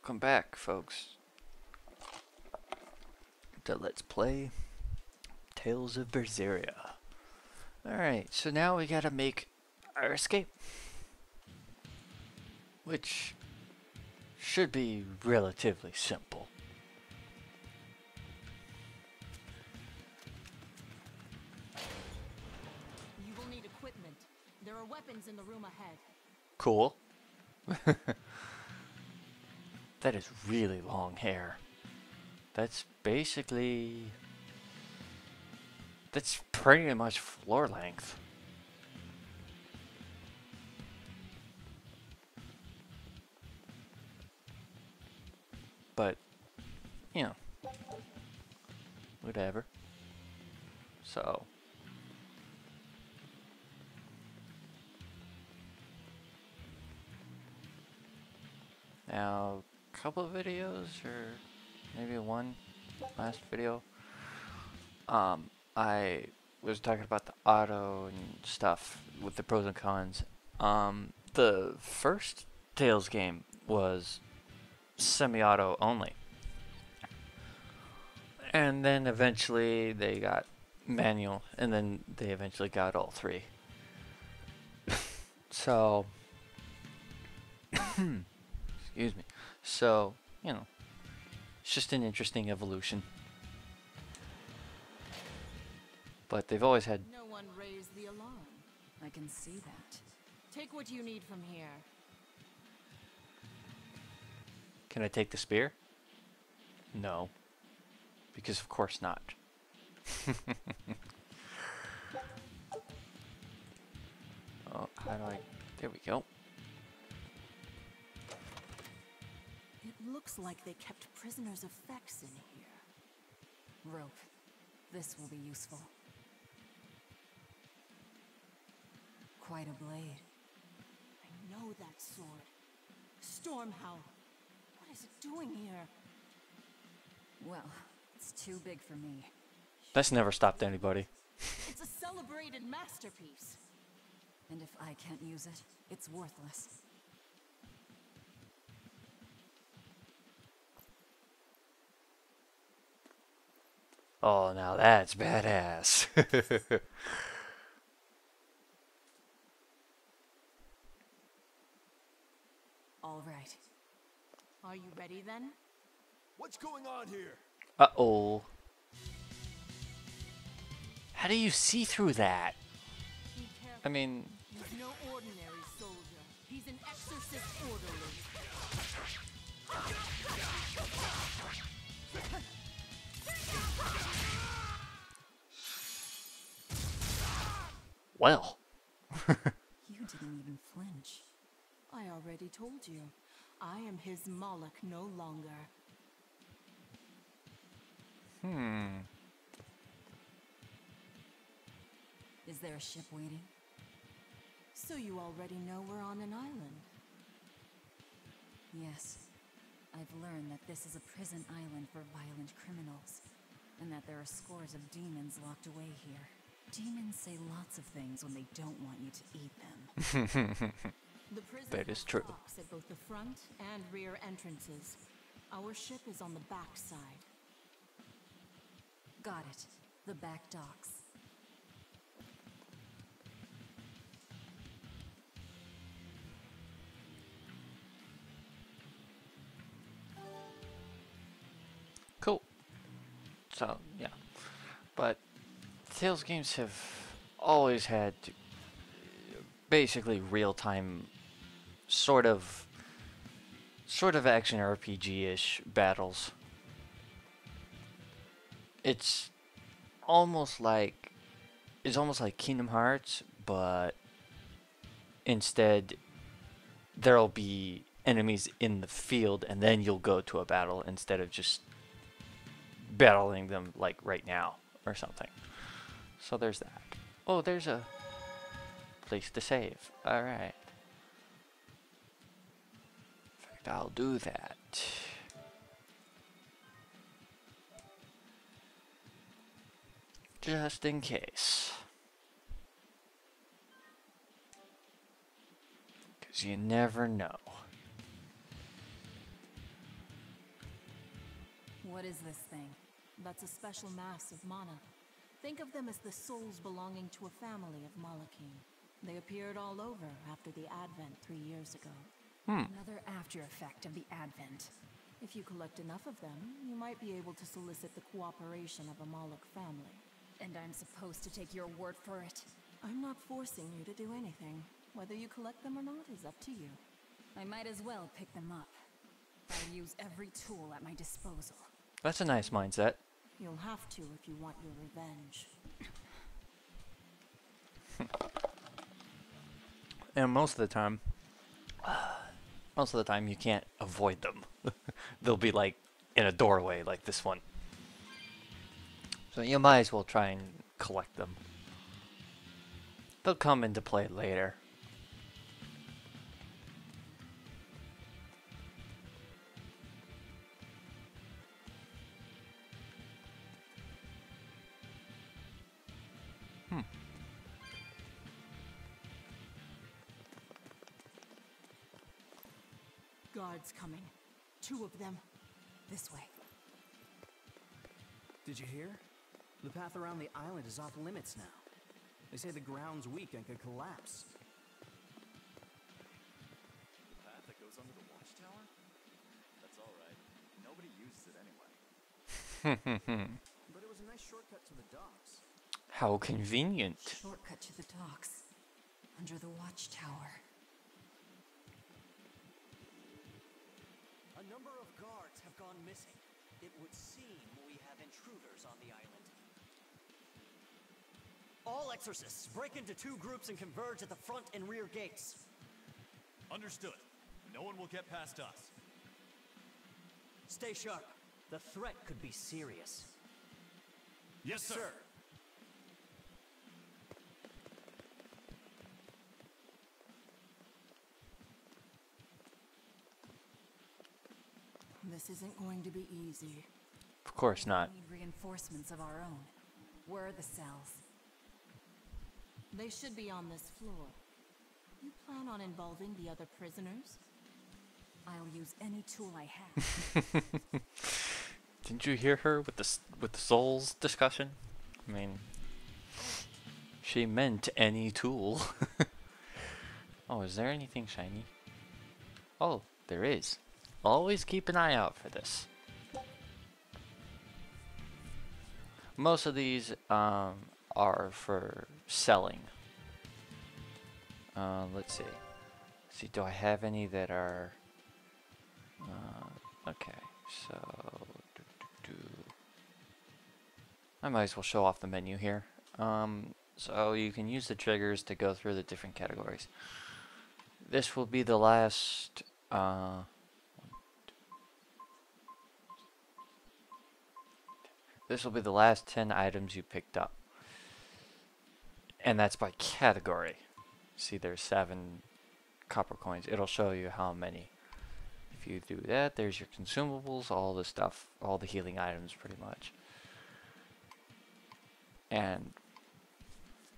Welcome back, folks, to Let's Play Tales of Berseria. Alright, so now we gotta make our escape, which should be relatively simple. You will need equipment. There are weapons in the room ahead. Cool. That is really long hair. That's basically... That's pretty much floor length. But, you know, whatever. So... Now, a couple of videos, or maybe one last video, I was talking about the auto and stuff with the pros and cons. The first Tales game was semi-auto only. And then eventually they got manual, and then they eventually got all three. So... Excuse me. So, you know, it's just an interesting evolution. But they've always had... No one raised the alarm. I can see that. Take what you need from here. Can I take the spear? No. Because of course not. Oh, how do I... There we go. It looks like they kept prisoners' effects in here. Rope. This will be useful. Quite a blade. I know that sword. Stormhowl. What is it doing here? Well, it's too big for me. That's never stopped anybody. It's a celebrated masterpiece. And if I can't use it, it's worthless. Oh, now that's badass. All right. Are you ready then? What's going on here? Uh-oh. How do you see through that? Be careful. I mean... He's no ordinary soldier. He's an exorcist orderly. Well. You didn't even flinch. I already told you. I am his Moloch no longer. Is there a ship waiting? So you already know we're on an island? Yes. I've learned that this is a prison island for violent criminals, and that there are scores of demons locked away here. Demons say lots of things when they don't want you to eat them. The prison That is has true. locks at both the front and rear entrances. Our ship is on the back side. Got it. The back docks. Cool. So, yeah. But Tales games have always had basically real-time sort of action RPG-ish battles. It's almost like Kingdom Hearts, but instead there'll be enemies in the field and then you'll go to a battle instead of just battling them like right now or something. So there's that. Oh, there's a place to save. Alright. In fact, I'll do that. Just in case. Because you never know. What is this thing? That's a special mass of mana. Think of them as the souls belonging to a family of Malachim. They appeared all over after the Advent 3 years ago. Another after effect of the Advent. If you collect enough of them, you might be able to solicit the cooperation of a Malak family. And I'm supposed to take your word for it? I'm not forcing you to do anything. Whether you collect them or not is up to you. I might as well pick them up. I'll use every tool at my disposal. That's a nice mindset. You'll have to if you want your revenge. And most of the time you can't avoid them. They'll be like in a doorway like this one. So you might as well try and collect them. They'll come into play later. Guards coming. 2 of them. This way. Did you hear? The path around the island is off limits now. They say the ground's weak and could collapse. The path that goes under the watchtower? That's alright. Nobody uses it anyway. But it was a nice shortcut to the docks. How convenient. Shortcut to the docks. Under the watchtower. A number of guards have gone missing. It would seem we have intruders on the island. All exorcists, break into 2 groups and converge at the front and rear gates. Understood. No one will get past us. Stay sharp. The threat could be serious. Yes, sir. This isn't going to be easy. Of course not. We need reinforcements of our own. Where are the cells? They should be on this floor. You plan on involving the other prisoners? I'll use any tool I have. Didn't you hear her with the souls discussion? I mean, she meant any tool. Oh, is there anything shiny? Oh, there is. Always keep an eye out for this. Most of these are for selling. Let's see. See, do I have any that are... okay, so... I might as well show off the menu here. So you can use the triggers to go through the different categories. This will be the last... this will be the last 10 items you picked up. And that's by category. See, there's 7 copper coins. It'll show you how many. If you do that, there's your consumables, all the stuff, all the healing items pretty much. And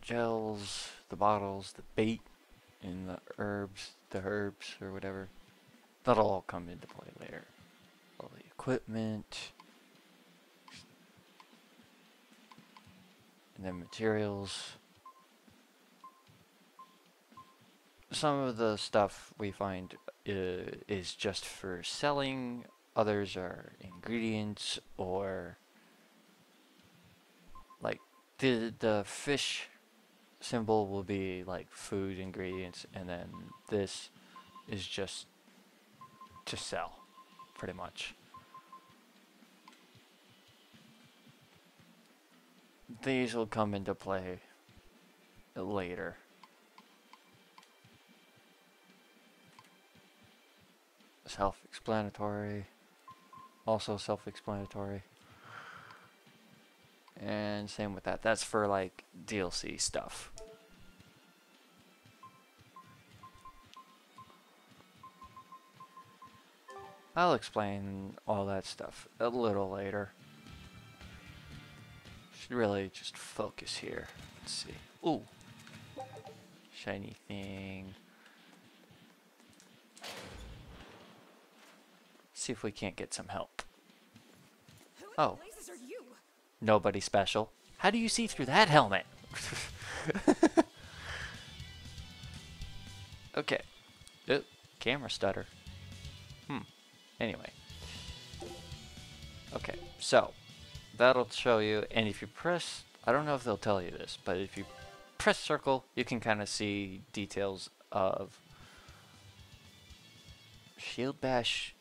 gels, the bottles, the bait, and the herbs or whatever. That'll all come into play later. All the equipment. And then materials. Some of the stuff we find is just for selling. Others are ingredients, or like the fish symbol will be like food ingredients, and then this is just to sell, pretty much. These will come into play later. Self-explanatory. Also self-explanatory. And same with that. That's for like DLC stuff. I'll explain all that stuff a little later. Should really just focus here. Let's see. Ooh. Shiny thing. See if we can't get some help. Oh, blazes are you? nobody special. How do you see through that helmet? Okay. Camera stutter. Anyway. Okay, so that'll show you, and if you press, I don't know if they'll tell you this, but if you press circle, you can kind of see details of Shield Bash.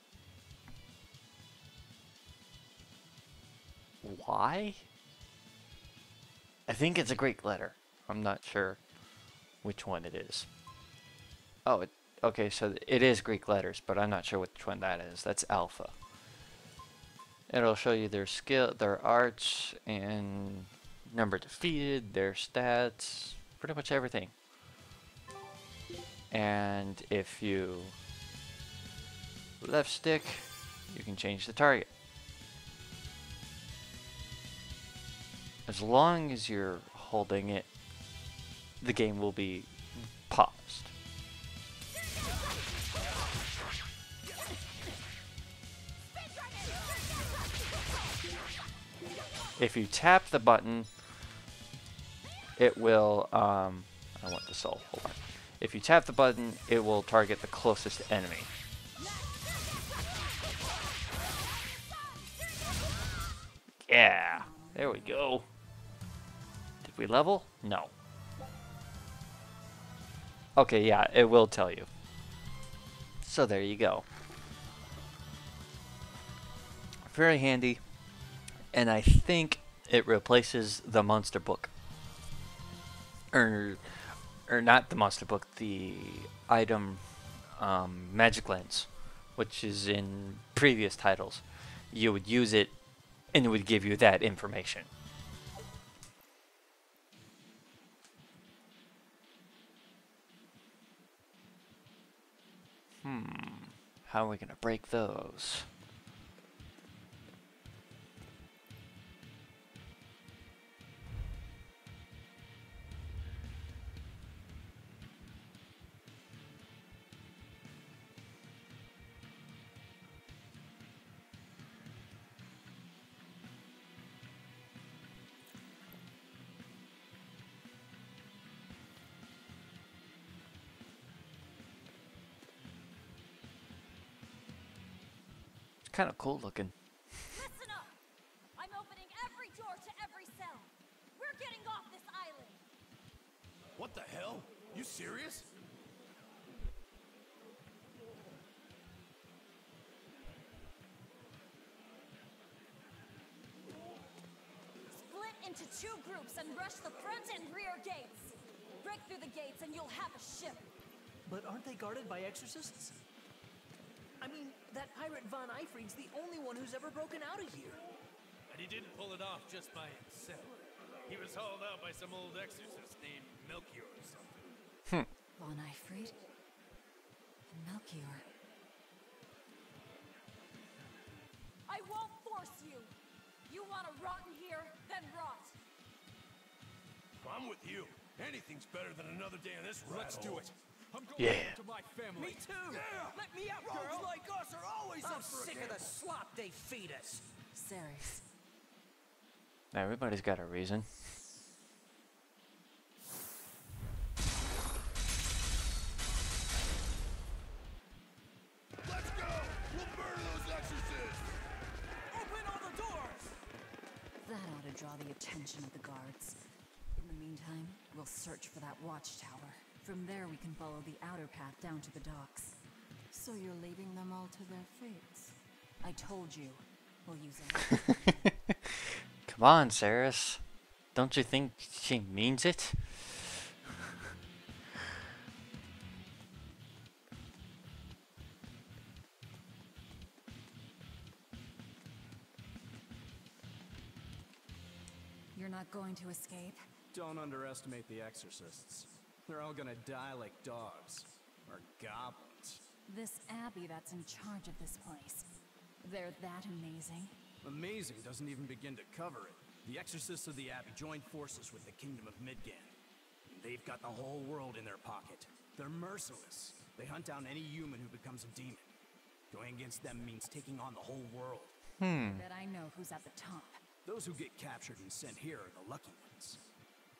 Why? I think it's a Greek letter. I'm not sure which one it is. Oh, okay, so it is Greek letters, but I'm not sure which one that is. That's alpha. It'll show you their skill, their arts, and number defeated, their stats, pretty much everything. And if you left stick, you can change the target. As long as you're holding it, the game will be paused. If you tap the button, it will, I want the soul, hold on. If you tap the button, it will target the closest enemy. Yeah, there we go. Did we level? No. Okay, yeah, it will tell you. So there you go. Very handy. And I think it replaces the monster book. Or not the monster book, the item magic lens, which is in previous titles. You would use it and it would give you that information. How are we gonna break those? Kind of cool looking. Listen up! I'm opening every door to every cell. We're getting off this island. What the hell? You serious? Split into 2 groups and rush the front and rear gates. Break through the gates and you'll have a ship. But aren't they guarded by exorcists? I mean, that pirate Von Eifried's the only one who's ever broken out of here. And he didn't pull it off just by himself. He was hauled out by some old exorcist named Melchior or something. Von Eifried? And Melchior. I won't force you! You want to rot in here, then rot! I'm with you. Anything's better than another day in this rat Let's hole. do it. I'm going Yeah. home to my family. Me too! Yeah. Let me out, Rogues girl! like us are always I'm up for a sick game. of the slop they feed us. Ceres. Everybody's got a reason. Let's go! We'll murder those exorcists! Open all the doors! That ought to draw the attention of the guards. In the meantime, we'll search for that watchtower. From there we can follow the outer path down to the docks. So you're leaving them all to their fates. I told you, we'll use them. Come on, Ceres. Don't you think she means it? You're not going to escape? Don't underestimate the exorcists. They're all gonna die like dogs. Or goblins. This Abbey that's in charge of this place. They're that amazing? Amazing doesn't even begin to cover it. The exorcists of the Abbey joined forces with the Kingdom of Midgand. They've got the whole world in their pocket. They're merciless. They hunt down any human who becomes a demon. Going against them means taking on the whole world. Bet I know who's at the top. Those who get captured and sent here are the lucky ones.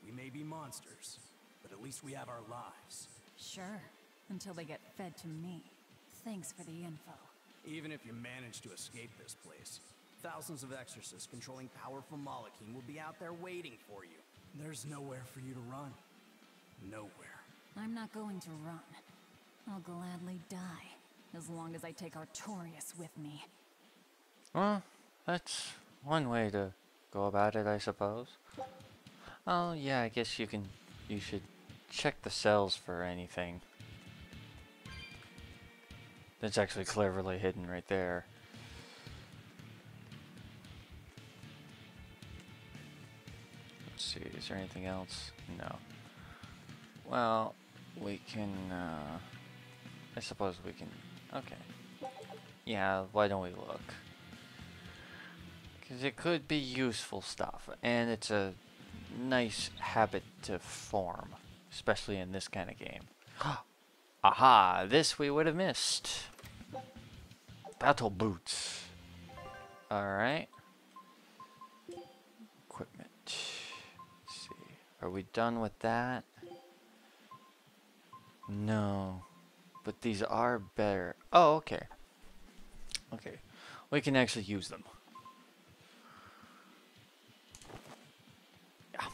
We may be monsters, but at least we have our lives. Sure, until they get fed to me. Thanks for the info. Even if you manage to escape this place, thousands of exorcists controlling powerful Malachim will be out there waiting for you. There's nowhere for you to run. Nowhere. I'm not going to run. I'll gladly die, as long as I take Artorias with me. Well, that's one way to go about it, I suppose. Oh, yeah, I guess you should check the cells for anything. That's actually cleverly hidden right there. Let's see, is there anything else? No. Well, we can, I suppose we can, okay. Yeah, why don't we look? Because it could be useful stuff, and it's a nice habit to form, especially in this kind of game. Aha, this we would have missed. Battle boots. Alright. Equipment. Let's see. Are we done with that? No. But these are better. Oh, okay. Okay. We can actually use them. Yeah.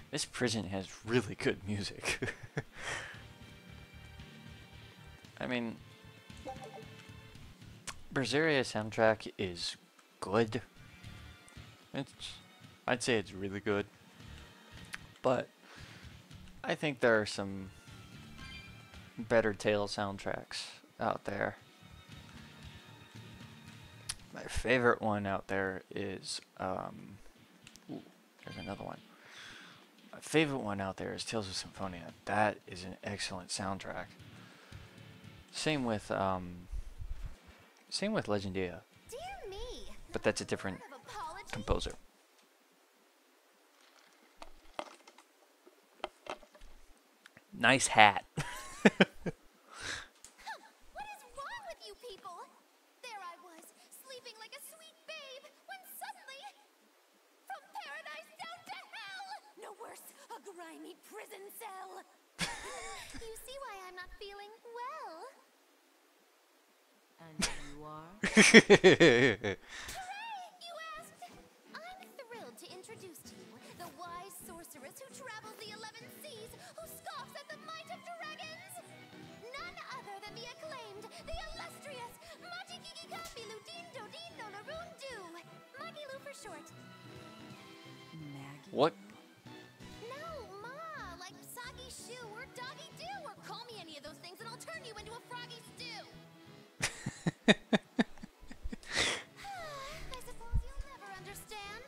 This prison has really good music. I mean, Berseria soundtrack is good. I'd say it's really good. But I think there are some better Tale soundtracks out there. My favorite one out there is ooh, there's another one. My favorite one out there is Tales of Symphonia. That is an excellent soundtrack. Same with Legendia. Dear me. But that's a different composer. Nice hat. What is wrong with you people? There I was, sleeping like a sweet babe, when suddenly, from paradise down to hell! No worse, a grimy prison cell. You see why I'm not feeling well. And you are? Hooray! You asked! I'm thrilled to introduce to you the wise sorceress who travels the 11 seas, who scoffs at the might of dragons! None other than the acclaimed, the illustrious Majikikikambilu Dindo Dindo Larundu! Magilu for short. Maggie. What? No, Ma! Like Soggy Shoe or Doggy Doo, or call me any of those things and I'll turn you into a froggy stew! I suppose you'll never understand.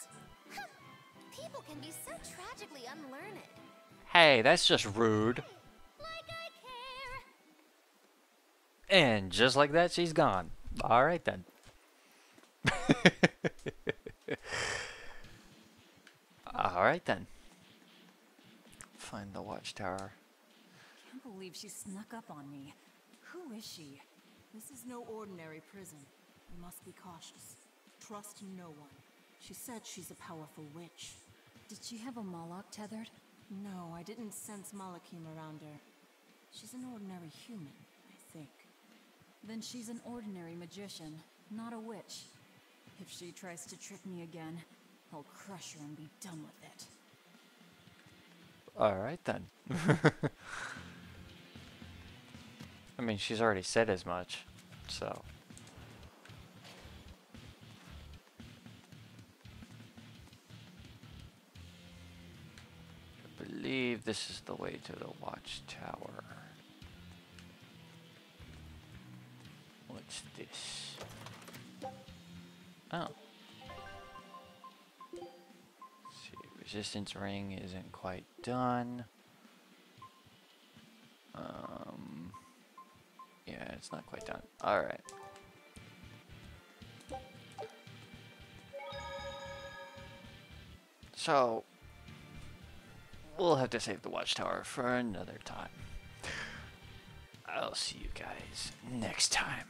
People can be so tragically unlearned. Hey, that's just rude. Like I care. And just like that, she's gone. Alright then. Alright then. Find the watchtower. Can't believe she snuck up on me. Who is she? This is no ordinary prison. You must be cautious. Trust no one. She said she's a powerful witch. Did she have a Moloch tethered? No, I didn't sense Malachim around her. She's an ordinary human, I think. Then she's an ordinary magician, not a witch. If she tries to trick me again, I'll crush her and be done with it. Alright then. I mean, she's already said as much, so. I believe this is the way to the watchtower. What's this? Oh. Let's see, resistance ring isn't quite done. Yeah, it's not quite done. Alright. So, we'll have to save the watchtower for another time. I'll see you guys next time.